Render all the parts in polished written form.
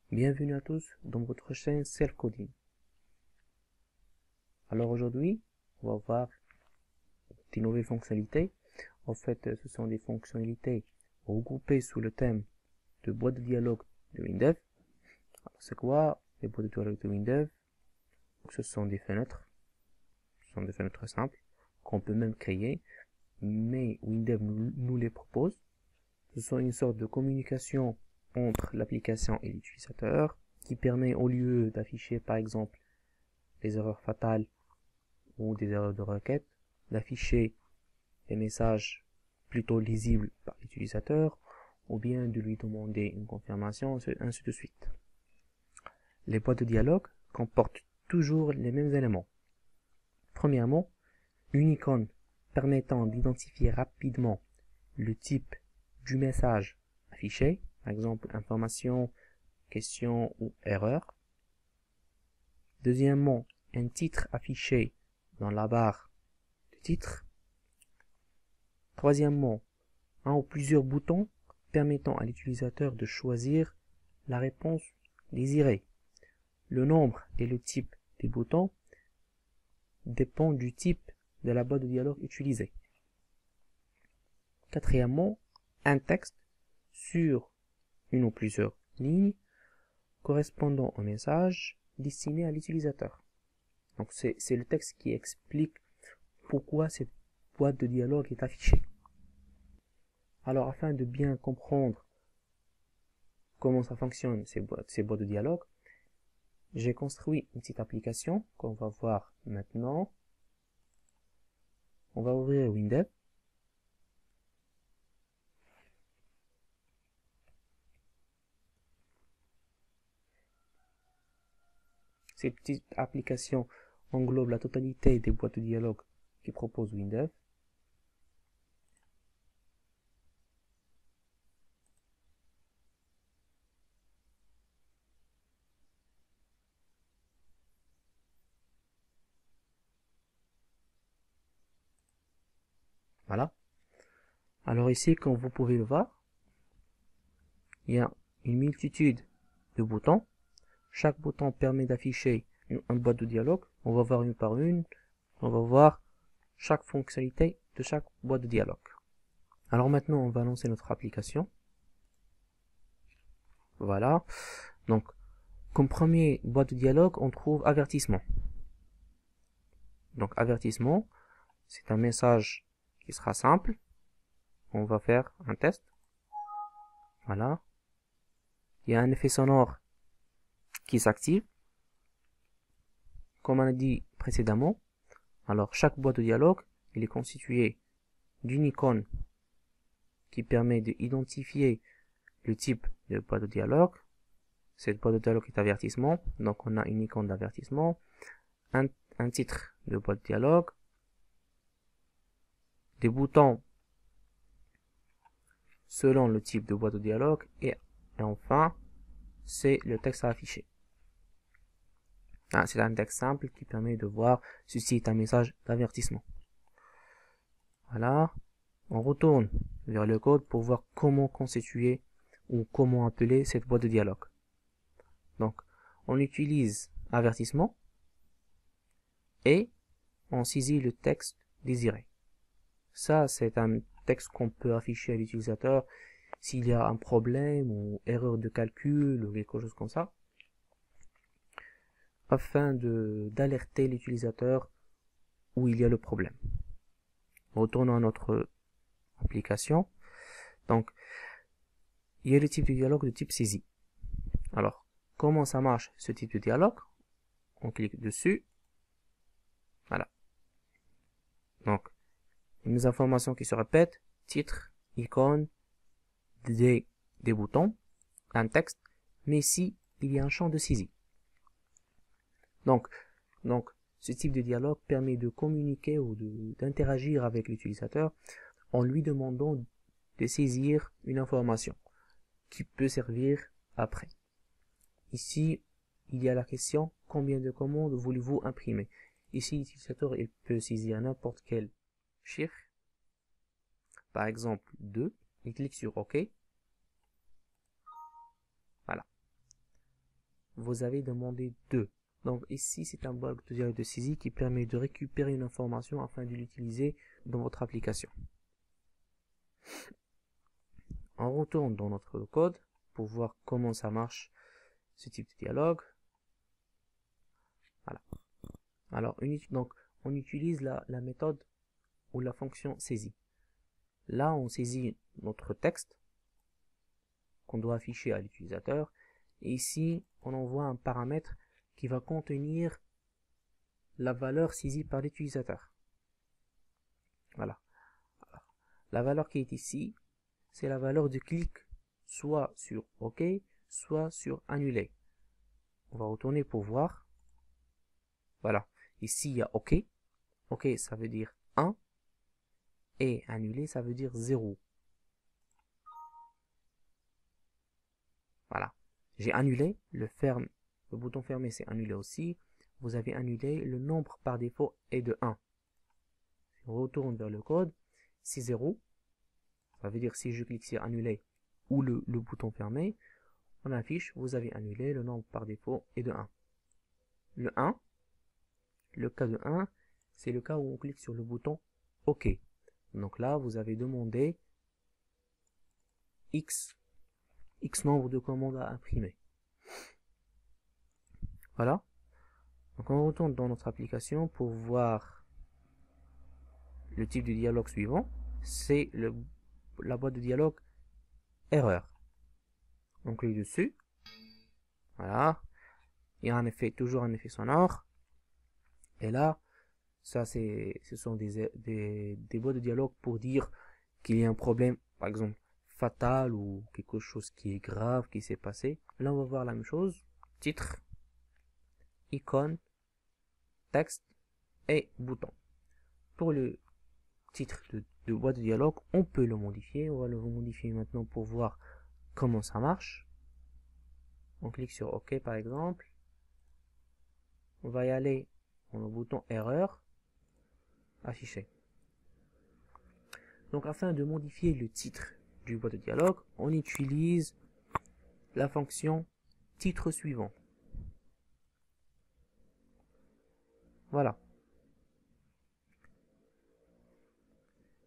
Bienvenue à tous dans votre chaîne Self Coding. Alors aujourd'hui, on va voir des nouvelles fonctionnalités. En fait, ce sont des fonctionnalités regroupées sous le thème de boîte de dialogue de WinDev. C'est quoi les boîtes de dialogue de WinDev? Ce sont des fenêtres. Ce sont des fenêtres simples qu'on peut même créer, mais WinDev nous les propose. Ce sont une sorte de communication entre l'application et l'utilisateur qui permet, au lieu d'afficher par exemple des erreurs fatales ou des erreurs de requête, d'afficher des messages plutôt lisibles par l'utilisateur ou bien de lui demander une confirmation, ainsi de suite. Les boîtes de dialogue comportent toujours les mêmes éléments. Premièrement, une icône permettant d'identifier rapidement le type du message affiché, par exemple information, question ou erreur. Deuxièmement, un titre affiché dans la barre de titre. Troisièmement, un ou plusieurs boutons permettant à l'utilisateur de choisir la réponse désirée. Le nombre et le type des boutons dépendent du type de la boîte de dialogue utilisée. Quatrièmement, un texte sur une ou plusieurs lignes correspondant au message destiné à l'utilisateur. Donc c'est le texte qui explique pourquoi cette boîte de dialogue est affichée. Alors afin de bien comprendre comment ça fonctionne ces boîtes de dialogue, j'ai construit une petite application qu'on va voir maintenant. On va ouvrir WinDev. Cette petite application englobe la totalité des boîtes de dialogue qui propose WinDev. Voilà. Alors ici, comme vous pouvez le voir, il y a une multitude de boutons. Chaque bouton permet d'afficher une boîte de dialogue. On va voir une par une. On va voir chaque fonctionnalité de chaque boîte de dialogue. Alors maintenant, on va lancer notre application. Voilà. Donc, comme premier boîte de dialogue, on trouve avertissement. Donc, avertissement, c'est un message qui sera simple. On va faire un test. Voilà. Il y a un effet sonore qui s'active. Comme on a dit précédemment, alors chaque boîte de dialogue, il est constitué d'une icône qui permet d'identifier le type de boîte de dialogue. Cette boîte de dialogue est avertissement, donc on a une icône d'avertissement, un titre de boîte de dialogue, des boutons selon le type de boîte de dialogue et enfin c'est le texte à afficher. C'est un texte simple qui permet de voir ceci est un message d'avertissement. Voilà, on retourne vers le code pour voir comment constituer ou comment appeler cette boîte de dialogue. Donc, on utilise avertissement et on saisit le texte désiré. Ça, c'est un texte qu'on peut afficher à l'utilisateur s'il y a un problème ou erreur de calcul ou quelque chose comme ça, afin d'alerter l'utilisateur où il y a le problème. Retournons à notre application. Donc, il y a le type de dialogue de type saisie. Alors, comment ça marche ce type de dialogue? On clique dessus. Voilà. Donc, les informations qui se répètent, titre, icône, des boutons, un texte, mais ici, il y a un champ de saisie. Donc, ce type de dialogue permet de communiquer ou d'interagir avec l'utilisateur en lui demandant de saisir une information qui peut servir après. Ici, il y a la question combien de commandes voulez-vous imprimer. Ici, l'utilisateur il peut saisir n'importe quel chiffre par exemple 2, il clique sur OK. Voilà. Vous avez demandé 2. Donc ici, c'est un bloc de dialogue de saisie qui permet de récupérer une information afin de l'utiliser dans votre application. On retourne dans notre code pour voir comment ça marche, ce type de dialogue. Voilà. Alors, donc, on utilise la méthode ou la fonction saisie. Là, on saisit notre texte qu'on doit afficher à l'utilisateur. Et ici, on envoie un paramètre qui va contenir la valeur saisie par l'utilisateur. Voilà. Alors, la valeur qui est ici, c'est la valeur de clic, soit sur OK, soit sur annuler. On va retourner pour voir. Voilà. Ici, il y a OK. OK, ça veut dire 1. Et annuler, ça veut dire 0. Voilà. J'ai annulé. Le bouton fermé, c'est annulé aussi. Vous avez annulé. Le nombre par défaut est de 1. Si on retourne vers le code, c'est 0. Ça veut dire si je clique sur annuler ou le bouton fermé, on affiche, vous avez annulé, le nombre par défaut est de 1. Le 1, le cas de 1, c'est le cas où on clique sur le bouton OK. Donc là, vous avez demandé X nombre de commandes à imprimer. Voilà. Donc on retourne dans notre application pour voir le type de dialogue suivant. C'est la boîte de dialogue erreur. On clique dessus. Voilà. Il y a toujours un effet sonore. Et là, ça ce sont des boîtes de dialogue pour dire qu'il y a un problème, par exemple, fatal ou quelque chose qui est grave qui s'est passé. Là, on va voir la même chose. Titre, icône, texte et bouton. Pour le titre de boîte de dialogue, on peut le modifier. On va le modifier maintenant pour voir comment ça marche. On clique sur OK par exemple. On va y aller dans le bouton erreur, afficher. Donc afin de modifier le titre du boîte de dialogue, on utilise la fonction titre suivant. Voilà.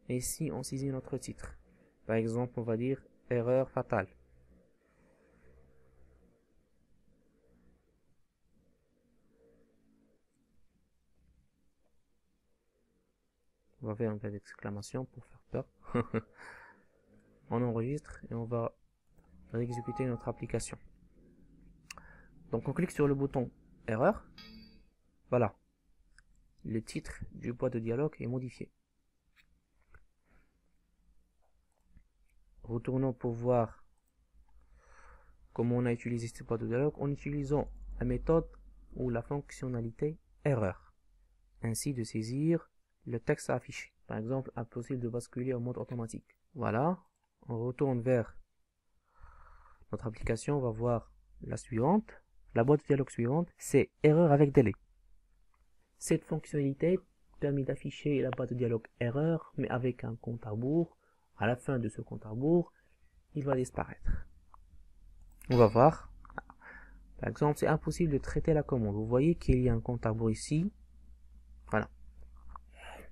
Et ici, on saisit notre titre. Par exemple, on va dire erreur fatale. On va faire un peu d'exclamation pour faire peur. On enregistre et on va réexécuter notre application. Donc on clique sur le bouton erreur. Voilà. Le titre du boîte de dialogue est modifié. Retournons pour voir comment on a utilisé cette boîte de dialogue en utilisant la méthode ou la fonctionnalité erreur. Ainsi de saisir le texte à afficher. Par exemple, impossible de basculer en mode automatique. Voilà. On retourne vers notre application. On va voir la suivante. La boîte de dialogue suivante, c'est erreur avec délai. Cette fonctionnalité permet d'afficher la boîte de dialogue erreur, mais avec un compte à rebours. À la fin de ce compte à rebours, il va disparaître. On va voir. Par exemple, c'est impossible de traiter la commande. Vous voyez qu'il y a un compte à rebours ici. Voilà.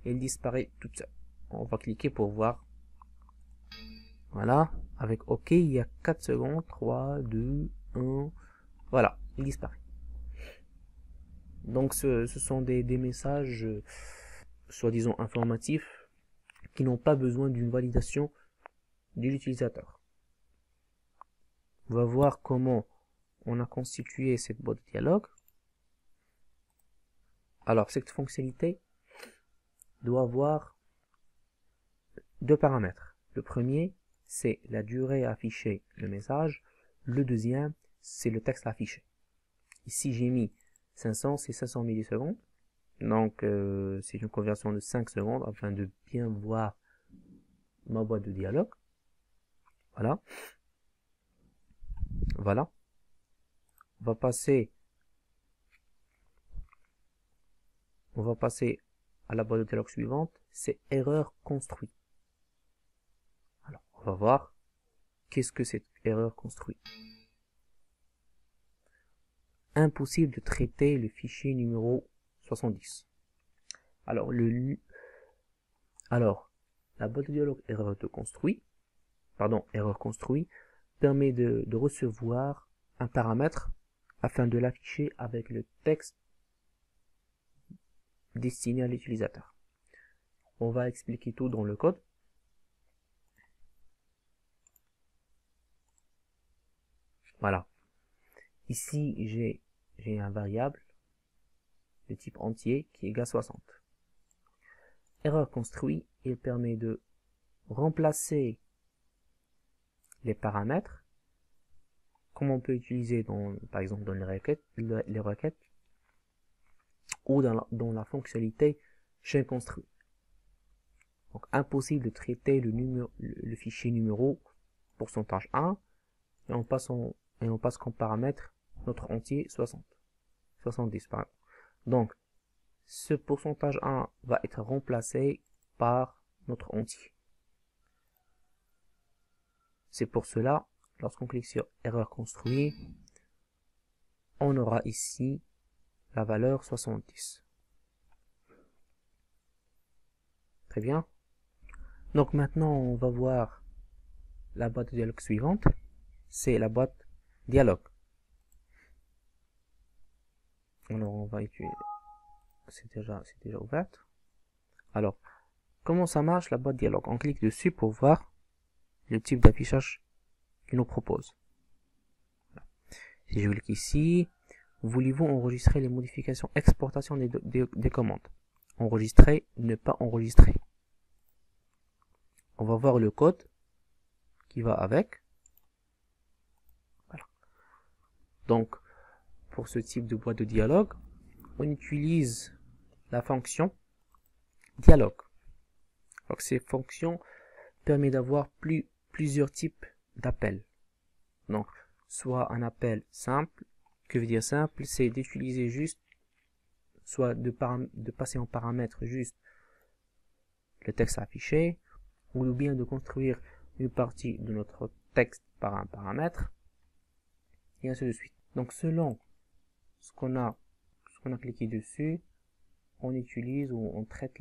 Il disparaît tout seul. On va cliquer pour voir. Voilà. Avec OK, il y a 4 secondes. 3, 2, 1. Voilà. Il disparaît. Donc ce sont des messages soi-disant informatifs qui n'ont pas besoin d'une validation de l'utilisateur. On va voir comment on a constitué cette boîte de dialogue. Alors cette fonctionnalité doit avoir deux paramètres. Le premier, c'est la durée à afficher le message. Le deuxième, c'est le texte à afficher. Ici j'ai mis 500, c'est 500 millisecondes. Donc c'est une conversion de 5 secondes afin de bien voir ma boîte de dialogue. Voilà. Voilà. On va passer à la boîte de dialogue suivante. C'est erreur construit. On va voir qu'est-ce que cette erreur construit. Impossible de traiter le fichier numéro 70. Alors, la boîte de dialogue erreur construit permet de recevoir un paramètre afin de l'afficher avec le texte destiné à l'utilisateur. On va expliquer tout dans le code. Voilà. Ici, j'ai un variable de type entier qui est égale 60. Erreur construit, il permet de remplacer les paramètres, comme on peut utiliser par exemple dans les requêtes ou dans la fonctionnalité chaîne construit. Donc impossible de traiter le fichier numéro pourcentage 1 et on passe comme paramètre notre entier 70 par exemple. Donc ce pourcentage 1 va être remplacé par notre entier. C'est pour cela, lorsqu'on clique sur erreur construit, on aura ici la valeur 70. Très bien. Donc maintenant, on va voir la boîte de dialogue suivante. C'est la boîte dialogue. Alors on va utiliser. C'est déjà ouverte. Alors, comment ça marche la boîte dialogue? On clique dessus pour voir le type d'affichage qu'il nous propose. Si je clique ici, voulez-vous enregistrer les modifications exportation des commandes? Enregistrer, ne pas enregistrer. On va voir le code qui va avec. Voilà. Donc, pour ce type de boîte de dialogue, on utilise la fonction dialogue. Donc, ces fonctions permettent d'avoir plusieurs types d'appels. Donc, soit un appel simple. Que veut dire simple? C'est d'utiliser juste, soit de passer en paramètre juste le texte affiché, ou bien de construire une partie de notre texte par un paramètre, et ainsi de suite. Donc selon ce qu'on a cliqué dessus, on utilise ou on traite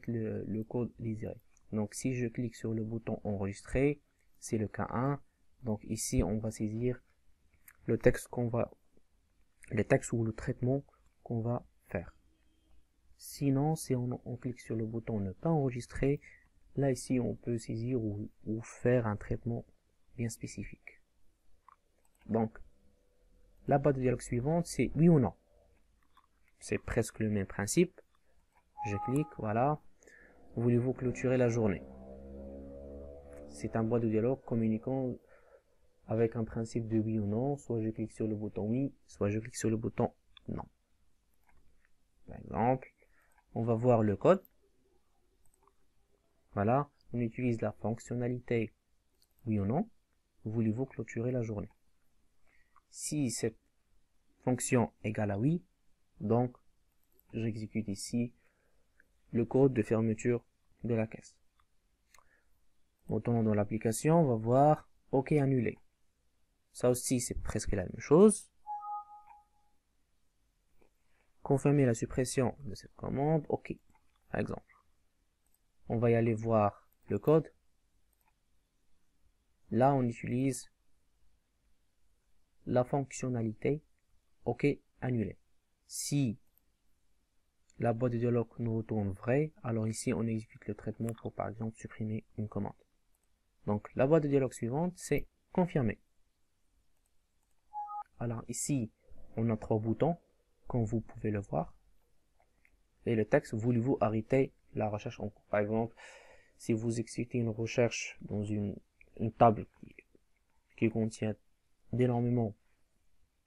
le code liséré. Donc si je clique sur le bouton enregistrer, c'est le cas 1. Donc ici on va saisir le texte ou le traitement qu'on va faire. Sinon, si on clique sur le bouton ne pas enregistrer, là ici on peut saisir ou faire un traitement bien spécifique. Donc, la boîte de dialogue suivante, c'est oui ou non. C'est presque le même principe. Je clique, voilà. Voulez-vous clôturer la journée? C'est un boîte de dialogue communiquant avec un principe de oui ou non. Soit je clique sur le bouton oui, soit je clique sur le bouton non. Par exemple, on va voir le code. Voilà, on utilise la fonctionnalité oui ou non. Voulez-vous clôturer la journée? Si cette fonction égale à oui, donc j'exécute ici le code de fermeture de la caisse. Retournons dans l'application, on va voir OK annulé. Ça aussi c'est presque la même chose. Confirmer la suppression de cette commande, OK. Par exemple, on va y aller voir le code. Là on utilise la fonctionnalité OK annulé. Si la boîte de dialogue nous retourne vrai, alors ici on exécute le traitement pour par exemple supprimer une commande. Donc la boîte de dialogue suivante c'est confirmer. Alors ici on a 3 boutons comme vous pouvez le voir. Et le texte, voulez-vous arrêter la recherche en cours? Par exemple, si vous exécutez une recherche dans une table qui contient d'énormément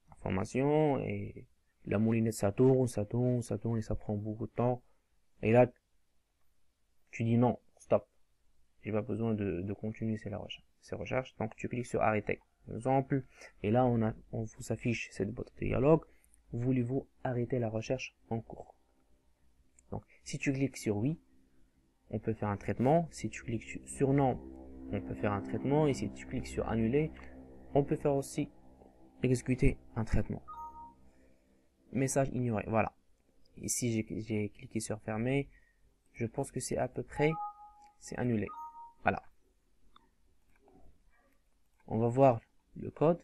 d'informations et la moulinette ça tourne et ça prend beaucoup de temps. Et là, tu dis non, stop. J'ai pas besoin de continuer ces recherches. Donc tu cliques sur arrêter. Par exemple, et là on vous affiche cette boîte de dialogue. Voulez-vous arrêter la recherche en cours? Donc si tu cliques sur oui, on peut faire un traitement. Si tu cliques sur non, on peut faire un traitement. Et si tu cliques sur annuler, on peut faire aussi exécuter un traitement. Message ignoré, voilà. Ici, j'ai cliqué sur fermer. Je pense que c'est à peu près, c'est annulé. Voilà. On va voir le code.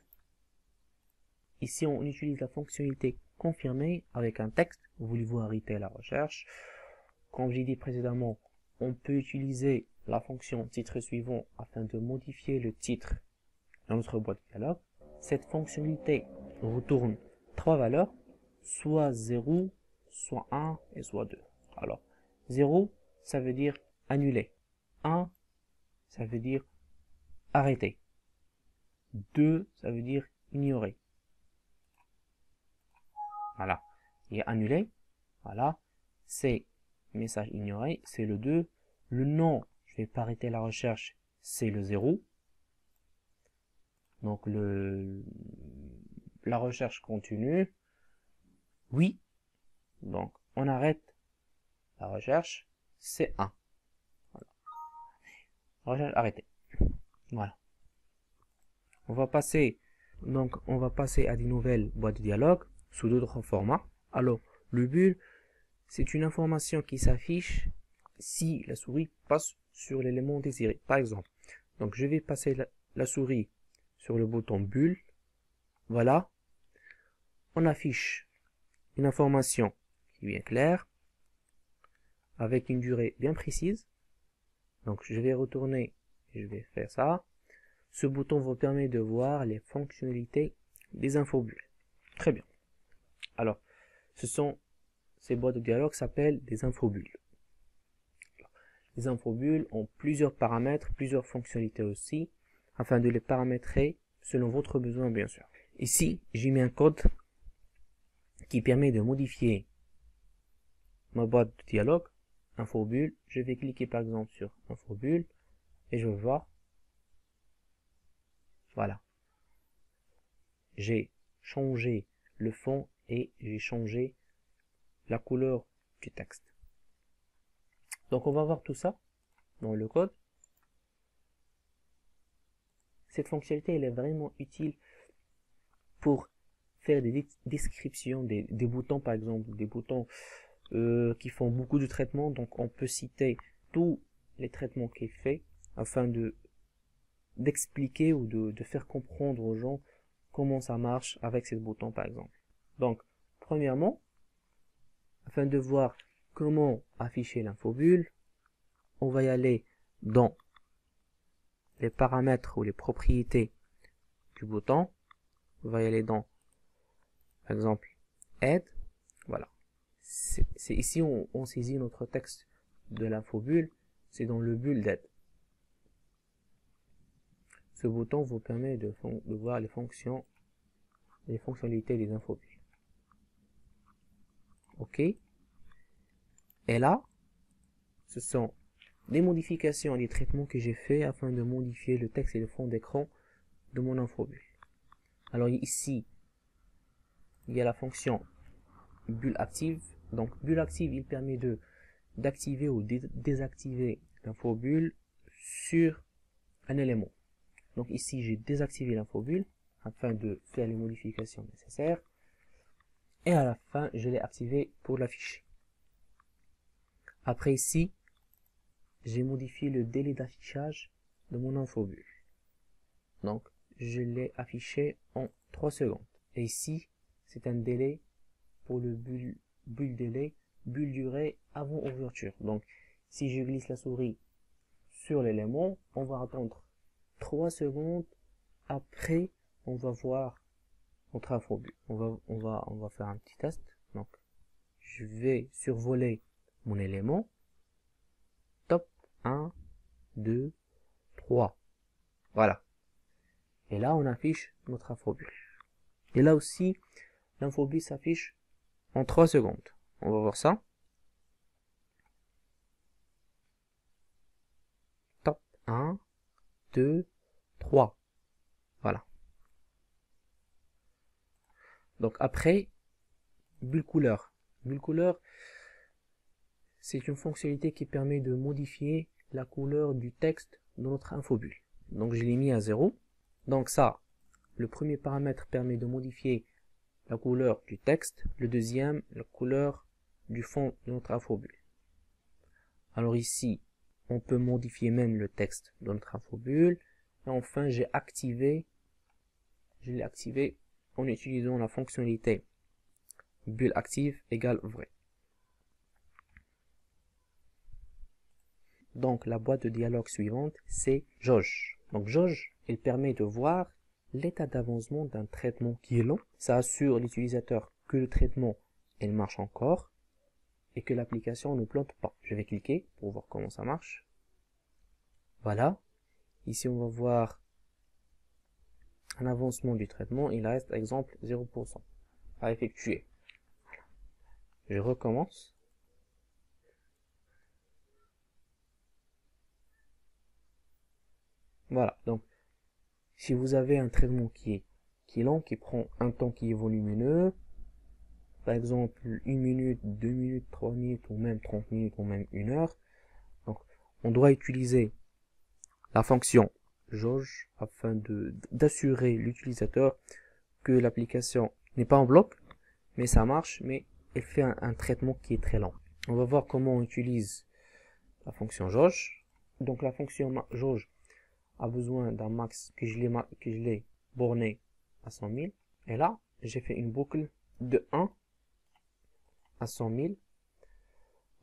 Ici, on utilise la fonctionnalité confirmer avec un texte. Voulez-vous arrêter la recherche? Comme j'ai dit précédemment, on peut utiliser la fonction titre suivant afin de modifier le titre dans notre boîte de dialogue. Cette fonctionnalité retourne trois valeurs, soit 0, soit 1 et soit 2. Alors, 0, ça veut dire annuler. 1, ça veut dire arrêter. 2, ça veut dire ignorer. Voilà. Et annuler, voilà, c'est message ignoré, c'est le 2. Le non, je ne vais pas arrêter la recherche, c'est le 0. Donc la recherche continue. Oui. Donc on arrête la recherche, c'est 1. Voilà. Recherche arrêtée. Voilà. On va passer à des nouvelles boîtes de dialogue sous d'autres formats. Alors, le bulle, c'est une information qui s'affiche si la souris passe sur l'élément désiré. Par exemple, donc je vais passer la souris sur le bouton bulle. Voilà. On affiche une information qui est bien claire, avec une durée bien précise. Donc je vais retourner et je vais faire ça. Ce bouton vous permet de voir les fonctionnalités des infobulles. Très bien. Alors, ces boîtes de dialogue s'appellent des infobulles. Les infobulles ont plusieurs paramètres, plusieurs fonctionnalités aussi, afin de les paramétrer selon votre besoin, bien sûr. Ici, j'ai mis un code qui permet de modifier ma boîte de dialogue, infobulle. Je vais cliquer par exemple sur infobulle et je vais voir. Voilà. J'ai changé le fond et j'ai changé la couleur du texte. Donc on va voir tout ça dans le code. Cette fonctionnalité elle est vraiment utile pour faire des descriptions des boutons, par exemple des boutons qui font beaucoup de traitements. Donc on peut citer tous les traitements qu'il fait afin d'expliquer ou de faire comprendre aux gens comment ça marche avec ces boutons par exemple. Donc premièrement, afin de voir comment afficher l'infobulle, on va y aller dans les paramètres ou les propriétés du bouton. On va y aller dans, par exemple, aide. Voilà. C'est ici on saisit notre texte de l'infobulle. C'est dans le bulle d'aide. Ce bouton vous permet de voir les fonctionnalités des infobulles. OK. Et là, ce sont des modifications et des traitements que j'ai fait afin de modifier le texte et le fond d'écran de mon infobulle. Alors ici, il y a la fonction bulle active. Donc bulle active, il permet d'activer ou désactiver l'infobulle sur un élément. Donc ici, j'ai désactivé l'infobulle afin de faire les modifications nécessaires. Et à la fin, je l'ai activé pour l'afficher. Après ici, j'ai modifié le délai d'affichage de mon infobulle. Donc, je l'ai affiché en 3 secondes. Et ici, c'est un délai pour le bulle délai, bulle durée avant ouverture. Donc, si je glisse la souris sur l'élément, on va attendre 3 secondes. Après, on va voir notre infobulle. On va faire un petit test. Donc, je vais survoler mon élément. Top, 1, 2, 3. Voilà. Et là, on affiche notre infobulle. Et là aussi, l'infobulle s'affiche en 3 secondes. On va voir ça. Top, 1, 2, 3. Voilà. Donc après, bulle couleur. Bulle couleur, c'est une fonctionnalité qui permet de modifier la couleur du texte dans notre infobulle. Donc je l'ai mis à 0. Donc ça, le premier paramètre permet de modifier la couleur du texte, le deuxième, la couleur du fond de notre infobulle. Alors ici, on peut modifier même le texte de notre infobulle. Et enfin, je l'ai activé en utilisant la fonctionnalité bulle active égale vrai. Donc la boîte de dialogue suivante, c'est jauge. Donc jauge, elle permet de voir l'état d'avancement d'un traitement qui est lent. Ça assure l'utilisateur que le traitement, il marche encore et que l'application ne plante pas. Je vais cliquer pour voir comment ça marche. Voilà. Ici, on va voir un avancement du traitement. Il reste, exemple, 0% à effectuer. Je recommence. Voilà. Donc, si vous avez un traitement qui est lent, qui prend un temps qui est volumineux, par exemple 1 minute, 2 minutes, 3 minutes, ou même 30 minutes, ou même 1 heure, donc on doit utiliser la fonction jauge afin d'assurer l'utilisateur que l'application n'est pas en bloc, mais ça marche, mais elle fait un traitement qui est très lent. On va voir comment on utilise la fonction jauge. Donc la fonction jauge a besoin d'un max que je l'ai borné à 100 000. Et là, j'ai fait une boucle de 1 à 100 000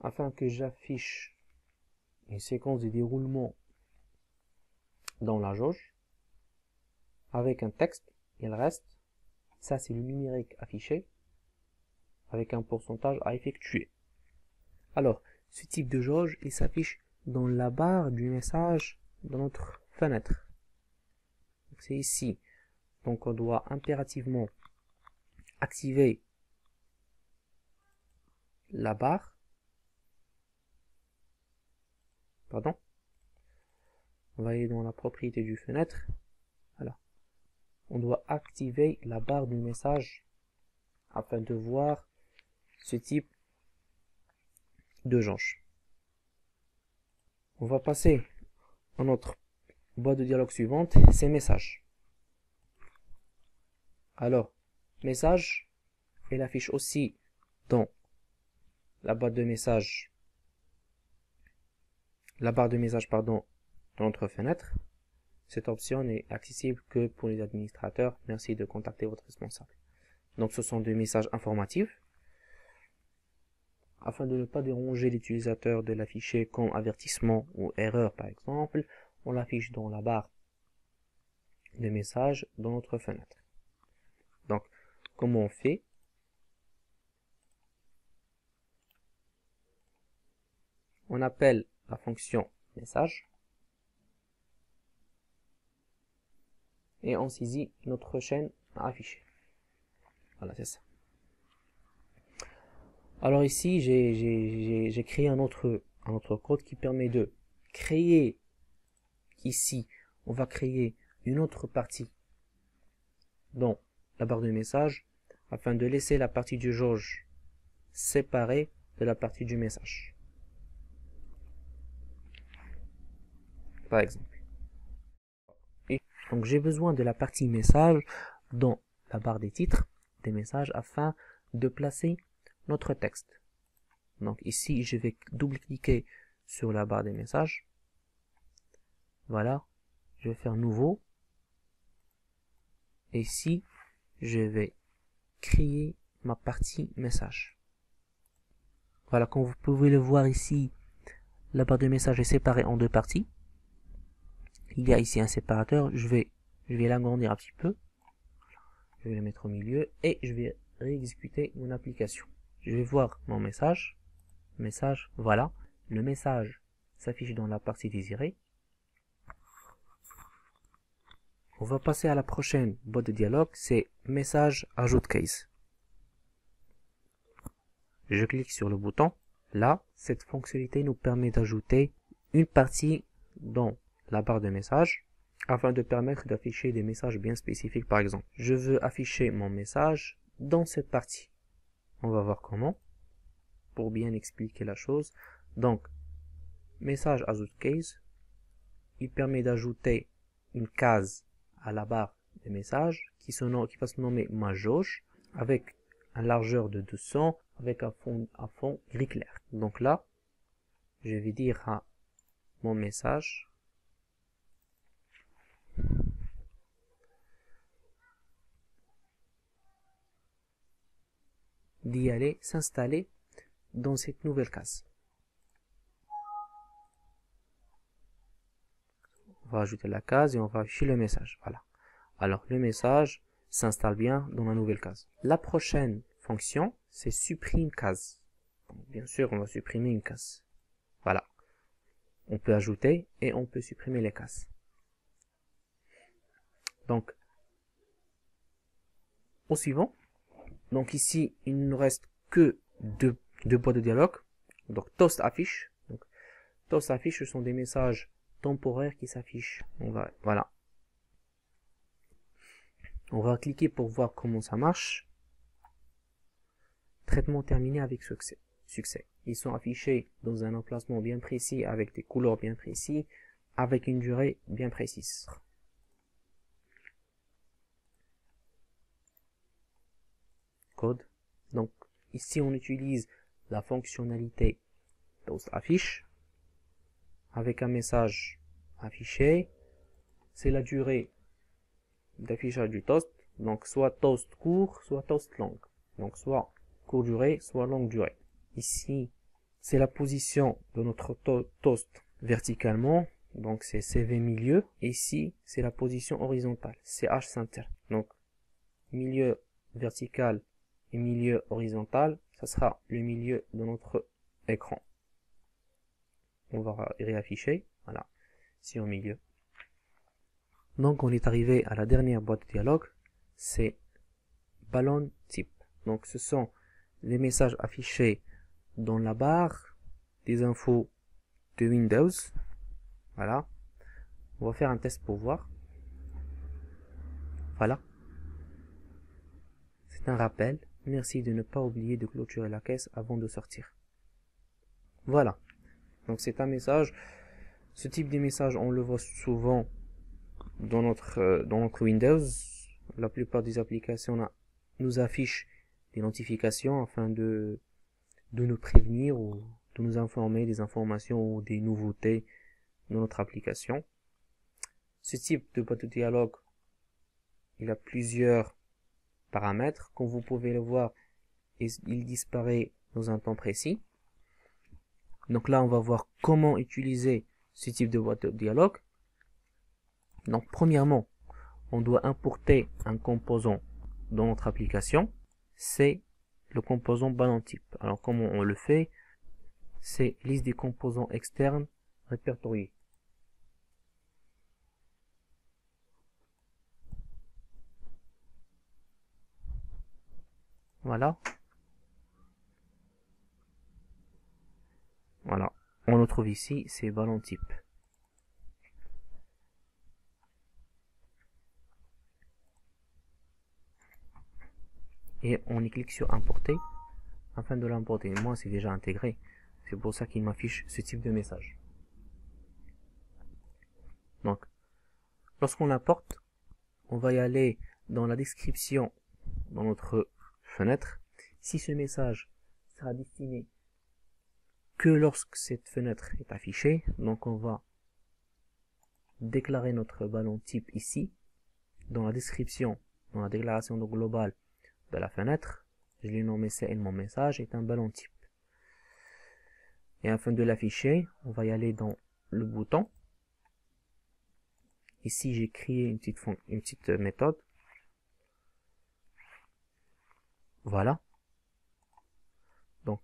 afin que j'affiche une séquence de déroulement dans la jauge avec un texte. Il reste, ça c'est le numérique affiché avec un pourcentage à effectuer. Alors, ce type de jauge, il s'affiche dans la barre du message dans notre fenêtre. C'est ici. Donc on doit impérativement activer la barre. Pardon. On va aller dans la propriété du fenêtre. Voilà. On doit activer la barre du message afin de voir ce type de jauge. On va passer à notre boîte de dialogue suivante, c'est message. Alors, message, il affiche aussi dans la boîte de message, la barre de message, pardon, dans notre fenêtre. Cette option n'est accessible que pour les administrateurs. Merci de contacter votre responsable. Donc, ce sont des messages informatifs. Afin de ne pas déranger l'utilisateur de l'afficher comme avertissement ou erreur, par exemple, on l'affiche dans la barre de messages dans notre fenêtre. Donc, comment on fait? On appelle la fonction message et on saisit notre chaîne à afficher. Voilà, c'est ça. Alors ici, j'ai créé un autre code qui permet de créer, ici, on va créer une autre partie dans la barre de message afin de laisser la partie du jauge séparée de la partie du message. Par exemple. Et donc j'ai besoin de la partie message dans la barre des titres des messages afin de placer notre texte. Donc ici, je vais double-cliquer sur la barre des messages. Voilà. Je vais faire nouveau. Et ici, je vais créer ma partie message. Voilà, comme vous pouvez le voir ici, la barre de message est séparée en deux parties. Il y a ici un séparateur. Je vais l'agrandir un petit peu. Je vais le mettre au milieu et je vais réexécuter mon application. Je vais voir mon message. Message, voilà. Le message s'affiche dans la partie désirée. On va passer à la prochaine boîte de dialogue, c'est message ajoute case. Je clique sur le bouton. Là, cette fonctionnalité nous permet d'ajouter une partie dans la barre de message afin de permettre d'afficher des messages bien spécifiques. Par exemple, je veux afficher mon message dans cette partie. On va voir comment pour bien expliquer la chose. Donc, message ajoute case. il permet d'ajouter une case à la barre des messages qui va se nommer ma jauge avec une largeur de 200 avec un fond gris clair. Donc là, je vais dire à mon message d'y aller s'installer dans cette nouvelle case. On va ajouter la case et on va afficher le message. Voilà. Alors le message s'installe bien dans la nouvelle case. La prochaine fonction, c'est supprime case. Donc, bien sûr, on va supprimer une case. Voilà. On peut ajouter et on peut supprimer les cases. Donc, au suivant. Donc ici, il ne nous reste que deux boîtes de dialogue. Donc toast affiche. Donc, toast affiche, ce sont des messages temporaires qui s'affichent. Voilà. On va cliquer pour voir comment ça marche. Traitement terminé avec succès. Ils sont affichés dans un emplacement bien précis, avec des couleurs bien précises, avec une durée bien précise. Code. Donc ici on utilise la fonctionnalité toast affiche avec un message affiché. C'est la durée d'affichage du toast. Donc soit toast court, soit toast long. Donc soit court durée, soit longue durée. Ici, c'est la position de notre toast verticalement. Donc c'est CV milieu. Et ici, c'est la position horizontale. CH center. Donc milieu vertical et milieu horizontal, ça sera le milieu de notre écran. On va réafficher. Voilà. Ici au milieu. Donc on est arrivé à la dernière boîte de dialogue. C'est ballon type. Donc ce sont les messages affichés dans la barre des infos de Windows. Voilà. On va faire un test pour voir. Voilà. C'est un rappel. Merci de ne pas oublier de clôturer la caisse avant de sortir. Voilà. Donc c'est un message. Ce type de message, on le voit souvent dans notre Windows. La plupart des applications nous affichent des notifications afin de nous prévenir ou de nous informer des informations ou des nouveautés dans notre application. Ce type de boîte de dialogue, il a plusieurs paramètres. Comme vous pouvez le voir, il disparaît dans un temps précis. Donc là, on va voir comment utiliser ce type de boîte de dialogue. Donc premièrement, on doit importer un composant dans notre application. C'est le composant ballon type. Alors comment on le fait? C'est liste des composants externes répertoriés. Voilà. Voilà. On le trouve ici, c'est ballon type. Et on y clique sur importer afin de l'importer. Moi, c'est déjà intégré. C'est pour ça qu'il m'affiche ce type de message. Donc, lorsqu'on l'importe, on va y aller dans la description dans notre fenêtre. Si ce message sera destiné que lorsque cette fenêtre est affichée, donc on va déclarer notre ballon type ici, dans la description, dans la déclaration globale de la fenêtre. Je l'ai nommé CN, mon message est un ballon type. Et afin de l'afficher, on va y aller dans le bouton. Ici, j'ai créé une petite méthode. Voilà. Donc,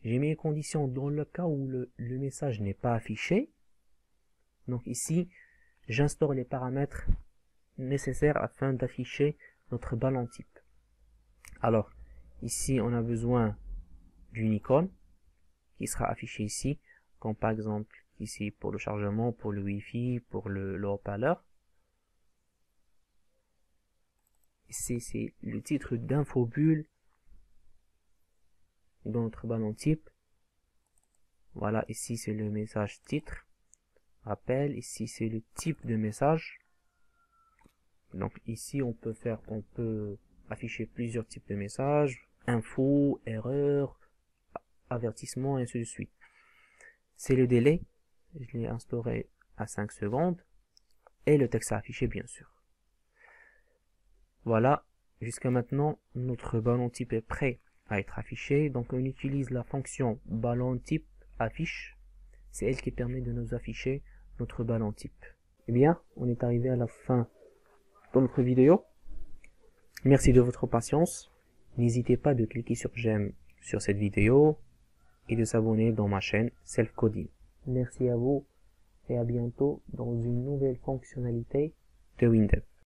j'ai mis une condition dans le cas où le message n'est pas affiché. Donc ici, j'instaure les paramètres nécessaires afin d'afficher notre ballon type. Alors, ici, on a besoin d'une icône qui sera affichée ici, comme par exemple ici pour le chargement, pour le Wi-Fi, pour le haut-parleur. Ici, c'est le titre d'infobulle dans notre ballon type. Voilà, ici, c'est le message titre rappel, ici c'est le type de message. Donc ici on peut afficher plusieurs types de messages, info, erreur, avertissement et ainsi de suite. C'est le délai, je l'ai instauré à 5 secondes, et le texte à afficher bien sûr. Voilà, jusqu'à maintenant notre ballon type est prêt à être affiché, donc on utilise la fonction ballon type affiche, c'est elle qui permet de nous afficher notre ballon type. Eh bien, on est arrivé à la fin de notre vidéo. Merci de votre patience. N'hésitez pas de cliquer sur j'aime sur cette vidéo et de s'abonner dans ma chaîne Self Coding. Merci à vous et à bientôt dans une nouvelle fonctionnalité de WinDev.